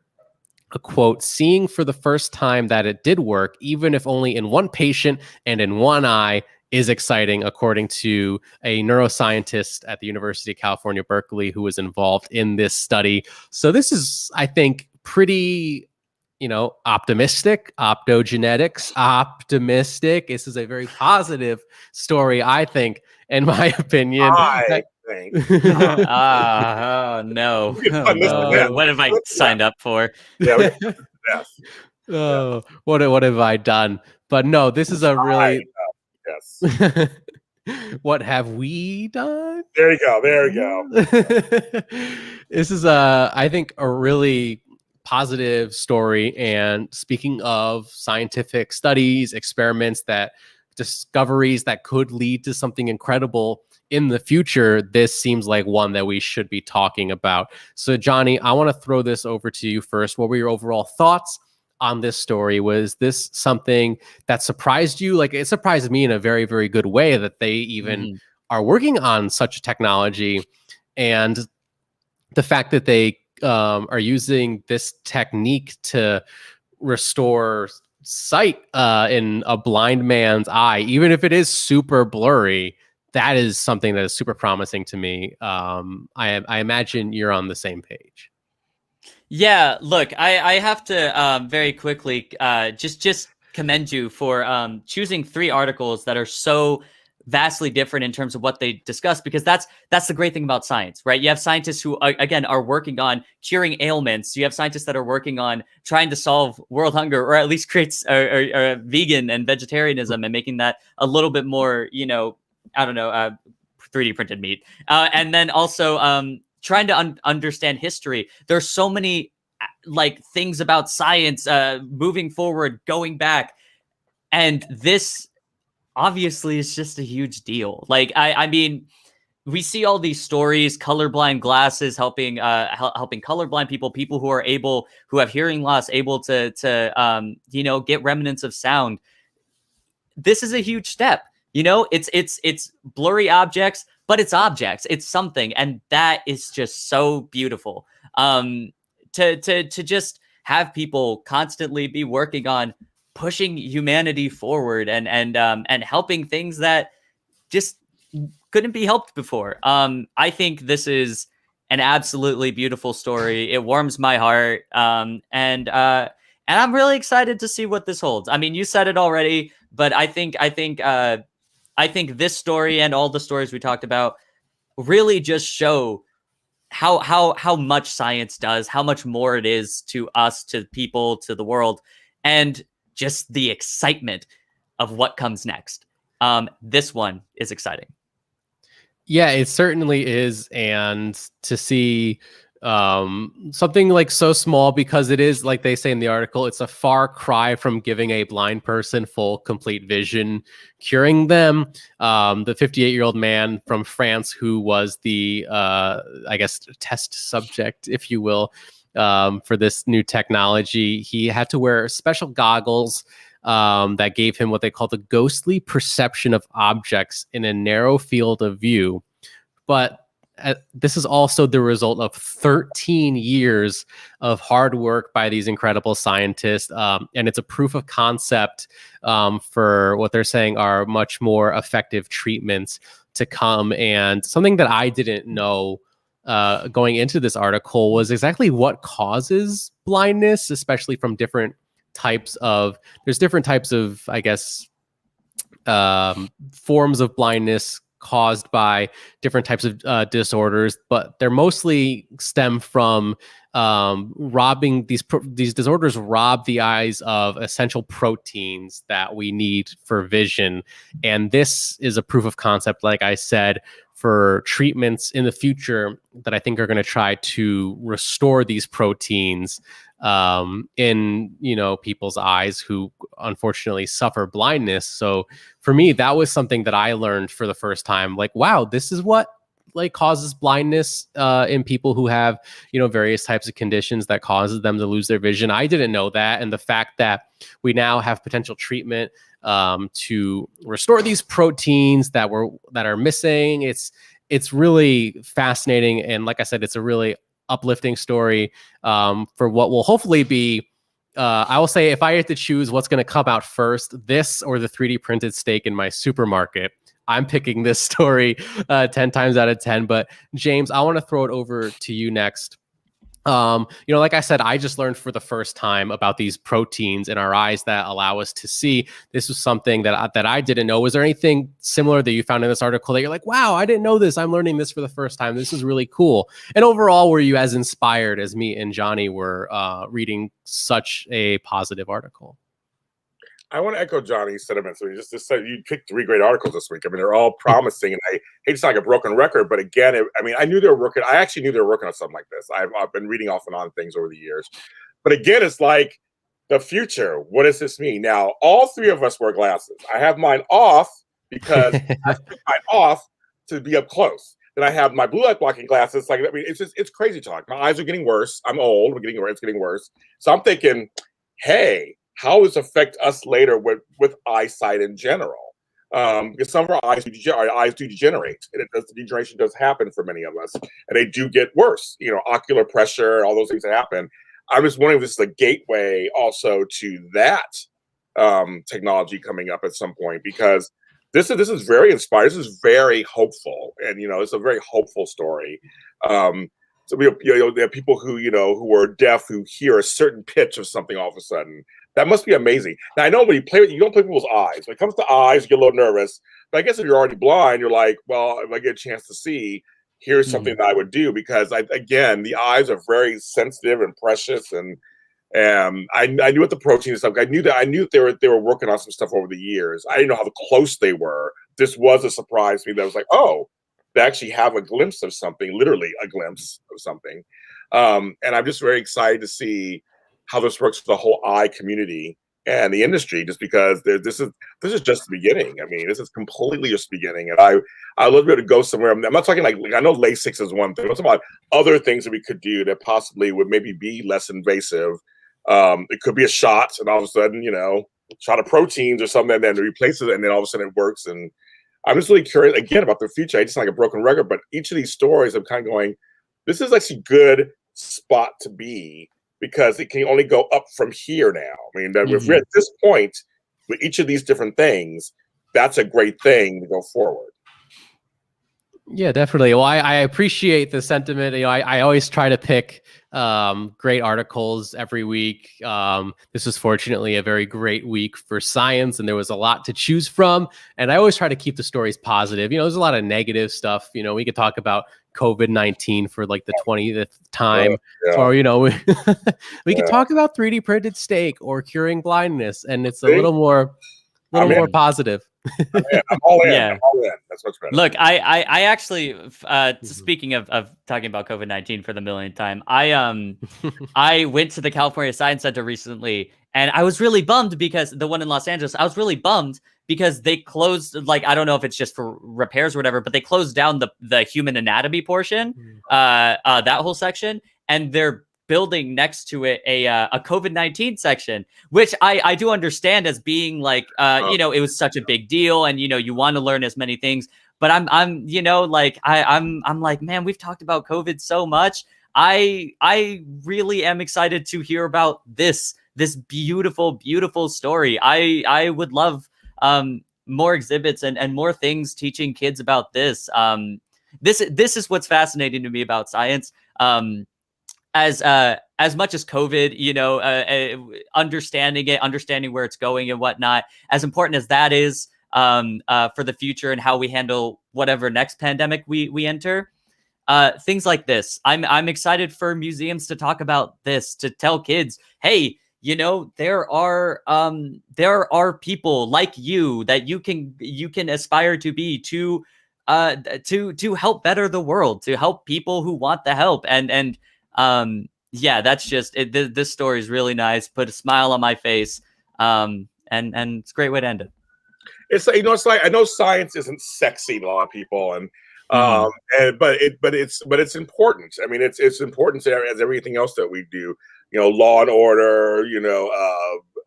a quote, seeing for the first time that it did work, even if only in one patient and in one eye, is exciting, according to a neuroscientist at the University of California, Berkeley, who was involved in this study. So this is, I think, pretty, optimistic. Optogenetics, optimistic. This is a very positive story, I think, in my opinion. Oh no! What have I signed up for? Oh, what have I done? But no, this is a really yes. What have we done? There you go. This is I think a really positive story. And speaking of scientific studies, experiments, that discoveries that could lead to something incredible, in the future, this seems like one that we should be talking about. So, Johnny, I want to throw this over to you first. What were your overall thoughts on this story? Was this something that surprised you? Like, it surprised me in a very, very good way that they even are working on such a technology, and the fact that they are using this technique to restore sight in a blind man's eye, even if it is super blurry. That is something that is super promising to me. I imagine you're on the same page. Yeah, look, I have to very quickly just commend you for choosing 3 articles that are so vastly different in terms of what they discuss, because that's the great thing about science, right? You have scientists who again are working on curing ailments. You have scientists that are working on trying to solve world hunger, or at least creates vegan and vegetarianism, and making that a little bit more, you know, I don't know, 3D printed meat, and then also trying to understand history. There's so many like things about science moving forward, going back, and this obviously is just a huge deal. Like I mean, we see all these stories, colorblind glasses helping helping colorblind people who have hearing loss able to you know, get remnants of sound. This is a huge step. You know, it's blurry objects, but it's objects. It's something, and that is just so beautiful. To just have people constantly be working on pushing humanity forward and helping things that just couldn't be helped before. I think this is an absolutely beautiful story. It warms my heart, and I'm really excited to see what this holds. I mean, you said it already, but I think this story and all the stories we talked about really just show how much science does, how much more it is to us, to people, to the world, and just the excitement of what comes next. This one is exciting. Yeah, it certainly is. And to see something like so small, because it is, like they say in the article, it's a far cry from giving a blind person full, complete vision, curing them. The 58-year-old man from France who was the, I guess, test subject, if you will, for this new technology, he had to wear special goggles that gave him what they call the ghostly perception of objects in a narrow field of view. But this is also the result of 13 years of hard work by these incredible scientists. And it's a proof of concept for what they're saying are much more effective treatments to come. And something that I didn't know going into this article was exactly what causes blindness, especially from different types of, there's different types of, I guess, forms of blindness caused by different types of disorders, but they're mostly stem from robbing these disorders rob the eyes of essential proteins that we need for vision. And this is a proof of concept, like I said, for treatments in the future that I think are going to try to restore these proteins in, you know, people's eyes who unfortunately suffer blindness. So for me, that was something that I learned for the first time. Like, wow, this is what like causes blindness in people who have, you know, various types of conditions that causes them to lose their vision. I didn't know that. And the fact that we now have potential treatment to restore these proteins that are missing, it's really fascinating. And like I said, it's a really uplifting story for what will hopefully be, I will say, if I had to choose what's going to come out first, this or the 3D printed steak in my supermarket, I'm picking this story 10 times out of 10. But James, I want to throw it over to you next. You know, like I said, I just learned for the first time about these proteins in our eyes that allow us to see. This was something that I didn't know. Was there anything similar that you found in this article that you're like, wow, I didn't know this. I'm learning this for the first time. This is really cool. And overall, were you as inspired as me and Johnny were reading such a positive article? I want to echo Johnny's sentiments. So you just said you picked 3 great articles this week. I mean, they're all promising, and I hate to sound like a broken record, but again, I mean, I knew they were working. I actually knew they were working on something like this. I've been reading off and on things over the years, but again, it's like the future. What does this mean? Now, all 3 of us wear glasses. I have mine off because I took mine off to be up close. Then I have my blue light blocking glasses. Like, I mean, it's crazy talk. My eyes are getting worse. I'm old. It's getting worse. So I'm thinking, hey, how does this affect us later with eyesight in general? Because some of our eyes do degenerate, and the degeneration does happen for many of us, and they do get worse. You know, ocular pressure, all those things that happen. I'm just wondering if this is a gateway also to that technology coming up at some point, because this is very inspiring. This is very hopeful, and it's a very hopeful story. So there are people who are deaf who hear a certain pitch of something all of a sudden. That must be amazing. Now I know when you play it, you don't play people's eyes. When it comes to eyes, you get a little nervous. But I guess if you're already blind, you're like, well, if I get a chance to see, here's something that I would do, because again, the eyes are very sensitive and precious, and I knew what the protein and stuff. I knew that they were working on some stuff over the years. I didn't know how close they were. This was a surprise to me. That was like, oh, they actually have a glimpse of something, literally a glimpse of something. And I'm just very excited to see how this works for the whole eye community and the industry, just because this is just the beginning. I mean, this is completely just the beginning. And I love to be able to go somewhere. I'm not talking like I know LASIK is one thing. I'm talking about other things that we could do that possibly would maybe be less invasive. It could be a shot, and all of a sudden, shot of proteins or something, and then it replaces it, and then all of a sudden it works. And I'm just really curious again about the future. I just sound like a broken record, but each of these stories, I'm kind of going, this is actually a good spot to be, because it can only go up from here now. I mean, if we're at this point with each of these different things, that's a great thing to go forward. Yeah, definitely. Well, I appreciate the sentiment. I always try to pick great articles every week. This was fortunately a very great week for science, and there was a lot to choose from. And I always try to keep the stories positive. There's a lot of negative stuff. We could talk about COVID-19 for like the 20th time, or we could talk about 3D printed steak or curing blindness, and it's a little more positive. I'm all in. I'm all in. That's what's better. Look, I actually, speaking of talking about COVID-19 for the millionth time, I went to the California Science Center recently, and I was really bummed because the one in Los Angeles, I was really bummed because they closed, like, I don't know if it's just for repairs or whatever, but they closed down the human anatomy portion, that whole section, and they're building next to it a COVID-19 section, which I do understand as being like, it was such a big deal, and you want to learn as many things. But I'm like, man, we've talked about COVID so much. I really am excited to hear about this beautiful, beautiful story. I would love more exhibits and more things teaching kids about this. This is what's fascinating to me about science. As much as COVID, understanding where it's going and whatnot, as important as that is for the future and how we handle whatever next pandemic we enter, things like this. I'm excited for museums to talk about this, to tell kids, hey, there are people like you that you can aspire to be to help better the world, to help people who want the help. And that's just it. This story is really nice. Put a smile on my face. And it's a great way to end it. It's it's like, I know science isn't sexy to a lot of people, but it's important. I mean, it's important as everything else that we do. Law and order.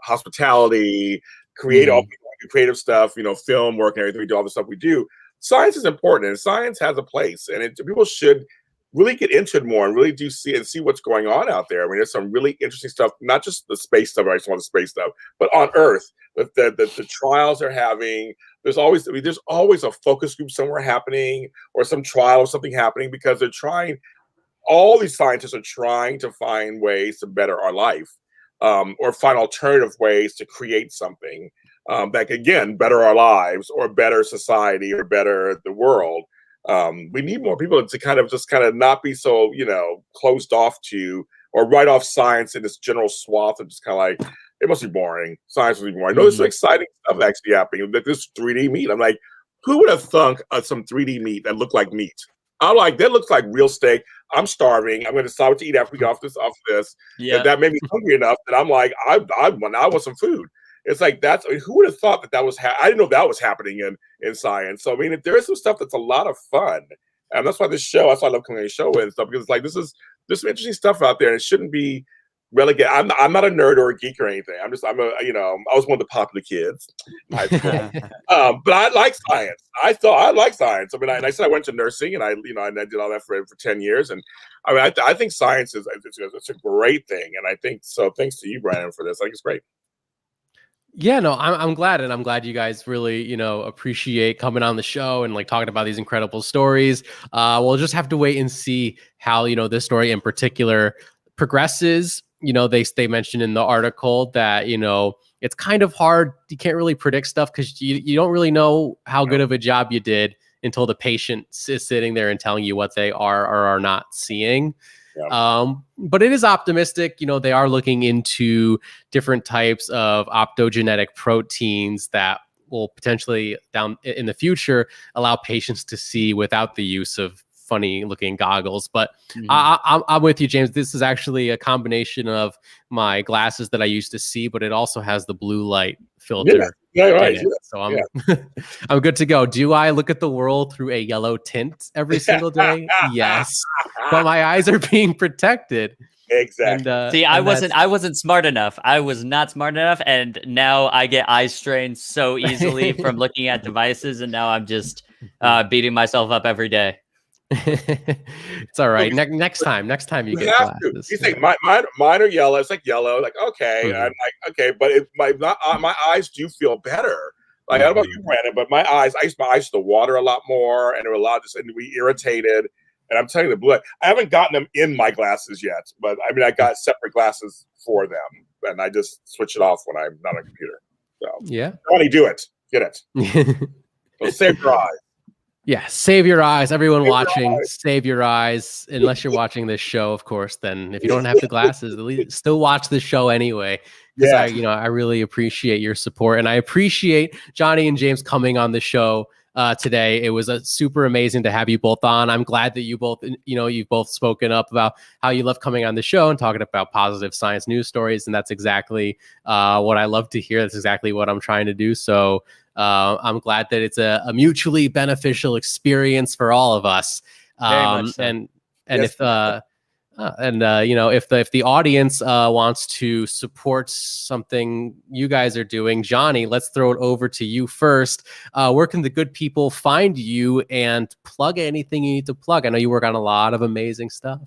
Hospitality, creative stuff. Film work and everything. We do all the stuff we do. Science is important, and science has a place, and people should really get into it more and really do see what's going on out there. I mean, there's some really interesting stuff, not just the space stuff. I just want the space stuff, but on Earth, the trials they're having. There's always a focus group somewhere happening, or some trial or something happening, because they're trying. All these scientists are trying to find ways to better our life, or find alternative ways to create something that can, again, better our lives, or better society, or better the world. We need more people to kind of not be so, closed off to, or write off science in this general swath of just kind of like, it must be boring. Science must be boring. No, there's some exciting stuff actually happening. This 3D meat. I'm like, who would have thunk of some 3D meat that looked like meat? I'm like, that looks like real steak. I'm starving. I'm going to decide what to eat after we get off this. Yeah. And that made me hungry enough that I'm like, I want some food. It's like who would have thought that was I didn't know that was happening in science. So I mean, there is some stuff that's a lot of fun, and that's why I love coming on the show and stuff, because it's like there's some interesting stuff out there, and it shouldn't be relegated. I'm not a nerd or a geek or anything. I was one of the popular kids in high school. But I like science. I like science. I mean, I said I went to nursing, and I did all that for 10 years. And I mean, I think science it's a great thing. And I think so. Thanks to you, Brandon, for this. I think it's great. Yeah, no, I'm glad, and I'm glad you guys really, appreciate coming on the show and like talking about these incredible stories. We'll just have to wait and see how, this story in particular progresses. They mentioned in the article that, it's kind of hard. You can't really predict stuff because you don't really know how good of a job you did until the patient is sitting there and telling you what they are or are not seeing. Yeah. But it is optimistic. They are looking into different types of optogenetic proteins that will potentially down in the future allow patients to see without the use of funny looking goggles. But I'm with you, James. This is actually a combination of my glasses that I used to see, but it also has the blue light filter. Yeah, right. Yeah. So I'm good to go. Do I look at the world through a yellow tint every single day? Yes, but my eyes are being protected. Exactly. And, see, I wasn't smart enough. I was not smart enough, and now I get eye strain so easily from looking at devices, and now I'm just beating myself up every day. It's all right. Next time you get glasses. You think mine are yellow. It's like yellow. Like, okay. I'm like, okay, but my eyes do feel better. Like, I don't know about you, Brandon, but my eyes, I used my eyes to water a lot more, and they were to be irritated. And I'm telling you, the blue light, I haven't gotten them in my glasses yet, but I mean, I got separate glasses for them, and I just switch it off when I'm not on a computer. So yeah, Johnny, do it. Get it. So save your eyes. Yeah, save your eyes. Everyone watching, save your eyes. Unless you're watching this show, of course. Then if you don't have the glasses, at least still watch the show anyway. Because I really appreciate your support, and I appreciate Johnny and James coming on the show today. It was super amazing to have you both on. I'm glad that you've both spoken up about how you love coming on the show and talking about positive science news stories, and that's exactly what I love to hear. That's exactly what I'm trying to do. So I'm glad that it's a mutually beneficial experience for all of us. And yes, if the audience wants to support something you guys are doing, Johnny, let's throw it over to you first. Where can the good people find you and plug anything you need to plug? I know you work on a lot of amazing stuff.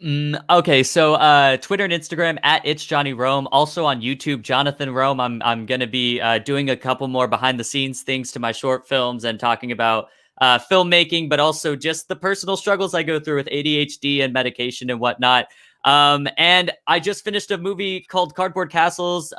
Okay, so Twitter and Instagram at It's Johnny Rome. Also on YouTube, Jonathan Rome. I'm gonna be doing a couple more behind the scenes things to my short films and talking about filmmaking, but also just the personal struggles I go through with ADHD and medication and whatnot. And I just finished a movie called Cardboard Castles.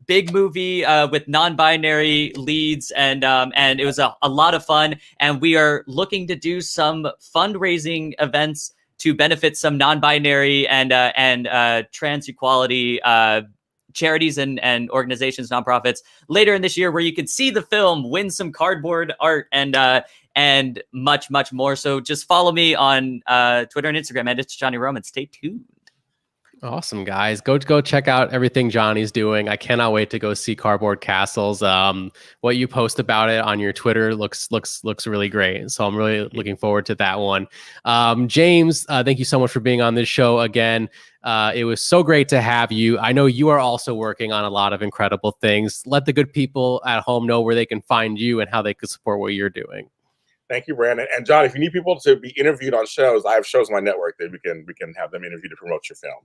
Big movie with non-binary leads, and it was a lot of fun. And we are looking to do some fundraising events to benefit some non-binary and trans equality charities and organizations, nonprofits later in this year, where you can see the film, win some cardboard art, and much more. So just follow me on Twitter and Instagram, and It's Johnny Rome, and stay tuned. Awesome, guys. Go check out everything Johnny's doing. I cannot wait to go see Cardboard Castles. What you post about it on your Twitter looks really great. So I'm really looking forward to that one. James, thank you so much for being on this show again. It was so great to have you. I know you are also working on a lot of incredible things. Let the good people at home know where they can find you and how they can support what you're doing. Thank you, Brandon. And John, if you need people to be interviewed on shows, I have shows on my network that we can have them interviewed to promote your film.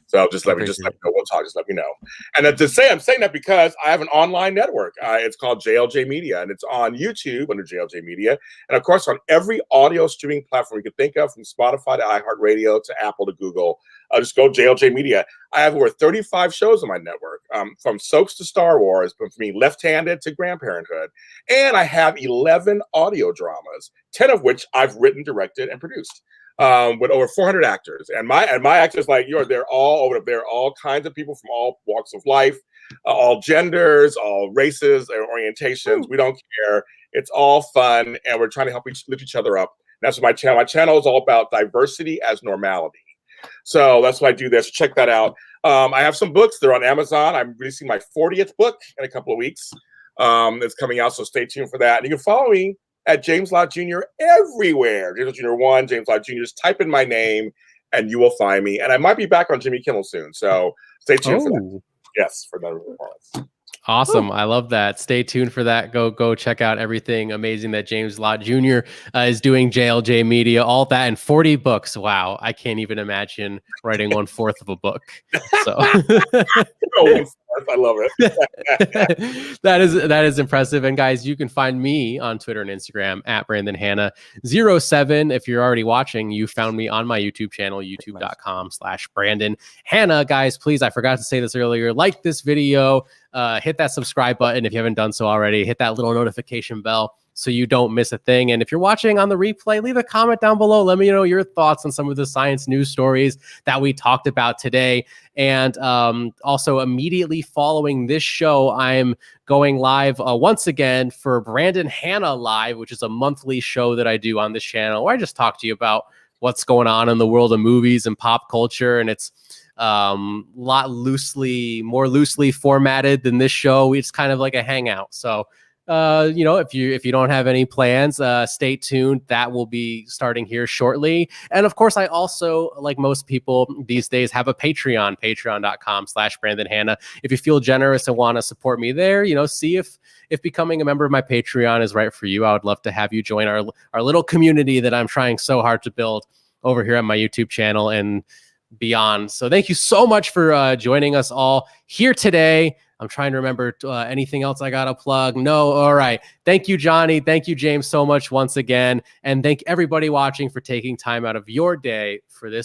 So just let me know. We'll talk. Just let me know. And I'm saying that because I have an online network. It's called JLJ Media, and it's on YouTube under JLJ Media, and of course on every audio streaming platform you can think of, from Spotify to iHeartRadio to Apple to Google. Just go JLJ Media. I have over 35 shows on my network, from soaps to Star Wars, from me Left-Handed to Grandparenthood, and I have 11 audio dramas, 10 of which I've written, directed, and produced. With over 400 actors, and my actors, like yours, they're all kinds of people from all walks of life, all genders, all races and orientations. We don't care. It's all fun, and we're trying to lift each other up. And that's what my channel. My channel is all about diversity as normality. So that's what I do there. So check that out. I have some books. They're on Amazon. I'm releasing my 40th book in a couple of weeks. It's coming out, so stay tuned for that. And you can follow me at James Lott Jr. everywhere. James Lott Jr. 1, James Lott Jr. Just type in my name, and you will find me. And I might be back on Jimmy Kimmel soon, so stay tuned for that. Yes, for another performance. Awesome. I love that. Stay tuned for that. Go check out everything amazing that James Lott Jr. Is doing, JLJ Media, all that, and 40 books. Wow. I can't even imagine writing 1/4 of a book. So I love it. that is impressive. And guys, you can find me on Twitter and Instagram at Brandon Hanna 07. If you're already watching, you found me on my YouTube channel, youtube.com/Brandon Hanna. Guys, please, I forgot to say this earlier, like this video, hit that subscribe button if you haven't done so already, hit that little notification bell so you don't miss a thing. And if you're watching on the replay, leave a comment down below. Let me know your thoughts on some of the science news stories that we talked about today. And also immediately following this show, I'm going live once again for Brandon Hanna Live, which is a monthly show that I do on this channel where I just talk to you about what's going on in the world of movies and pop culture. And it's more loosely formatted than this show. It's kind of like a hangout. So if you don't have any plans, stay tuned. That will be starting here shortly. And of course, I also, like most people these days, have a Patreon, patreon.com/Brandon Hanna. If you feel generous and want to support me there, see if becoming a member of my Patreon is right for you. I would love to have you join our little community that I'm trying so hard to build over here on my YouTube channel and beyond. So thank you so much for joining us all here today. I'm trying to remember anything else I got to plug. No. All right. Thank you, Johnny. Thank you, James, so much once again. And thank everybody watching for taking time out of your day for this